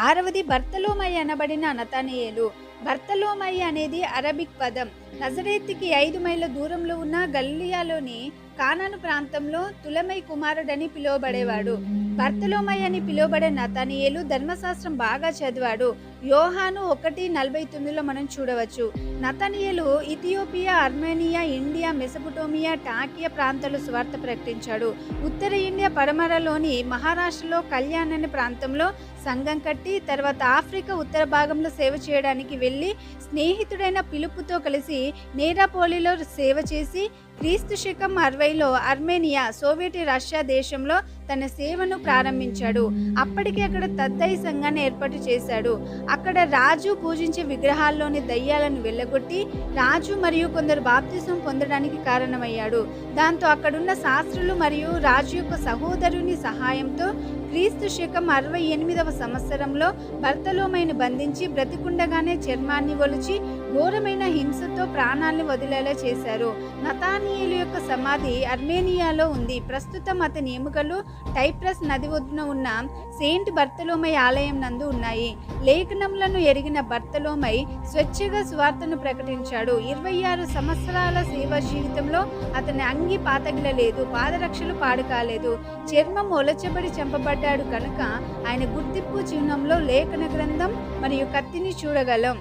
ఆరవది బర్తలోమై అనబడిన నతనయేలు. బర్తలోమై అనేది అరబిక్ పదం. నజరేతుకి 5 మైళ్ళ దూరంలో ఉన్న గలిలయలోని కానాను ప్రాంతంలో తులమై కుమారుడని పిలువబడేవాడు. బర్తలోమై అని పిలువబడే నతనయేలు ధర్మశాస్త్రం బాగా చదివాడు. యోహాను 1:49లో మనం చూడవచ్చు. నతనయేలు Ethiopia, Armenia, India, Mesopotamia, Takia ప్రాంతాల్లో సువార్త ప్రకటించాడు. ఉత్తర ఇండియా పడమరలోని మహారాష్ట్రలో కళ్యాణ్ అనే ప్రాంతంలో సంఘం కట్టి, తర్వాత ఆఫ్రికా ఉత్తర భాగంలో సేవ చేయడానికి వెళ్ళి స్నేహితుడైన పిలుపుతో కలిసి నేరాపోలిలో సేవ చేసి క్రీస్తు శకం 60లో అర్మేనియా, సోవియట్ రష్యా దేశంలో తన సేవను ప్రారంభించాడు. అప్పటికే అక్కడ తద్దయి సంఘాన్ని ఏర్పాటు చేశాడు. అక్కడ రాజు పూజించే విగ్రహాల్లోని దయ్యాలను వెళ్ళగొట్టి రాజు మరియు కొందరు బాప్తిసం పొందడానికి కారణమయ్యాడు. దాంతో అక్కడున్న శాస్త్రులు మరియు రాజు యొక్క సహోదరుని సహాయంతో క్రీస్తు శకం 68వ సంవత్సరంలో బర్తలోమైని బంధించి బ్రతికుండగానే చర్మాన్ని ఒలిచి ఘోరమైన హింసతో ప్రాణాల్ని వదిలేలా చేశారు. నతానియేలు యొక్క సమాధి అర్మేనియాలో ఉంది. ప్రస్తుతం అతని ఎముకలు టైప్రస్ నది ఒడ్డున ఉన్న సెయింట్ బర్తలోమై ఆలయం నందు ఉన్నాయి. లేఖనములను ఎరిగిన బర్తలోమై స్వేచ్ఛగా సువార్తను ప్రకటించాడు. 26 సంవత్సరాల సేవా జీవితంలో అతని అంగి పాతగిలలేదు, పాదరక్షలు పాడు కాలేదు, చర్మం ఒలచబడి చంపబడ్డాడు కనుక ఆయన గుర్తింపు చిహ్నంలో లేఖన గ్రంథం మరియు కత్తిని చూడగలం.